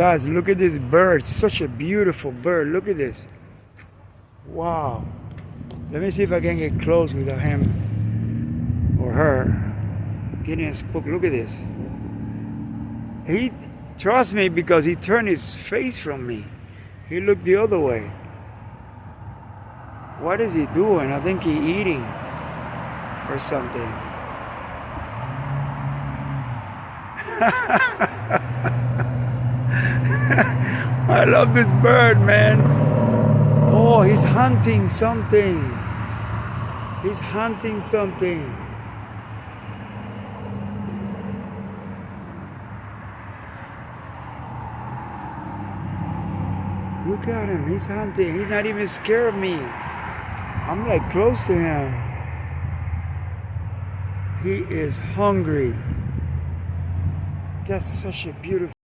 Guys, look at this bird. Such a beautiful bird. Look at this. Wow. Let me see if I can get close with him or her. Getting spooked. Look at this. He trusts me because he turned his face from me. He looked the other way. What is he doing? I think he's eating or something. I love this bird, man. Oh, he's hunting something. He's hunting something. Look at him. He's hunting. He's not even scared of me. I'm like close to him. He is hungry. That's such a beautiful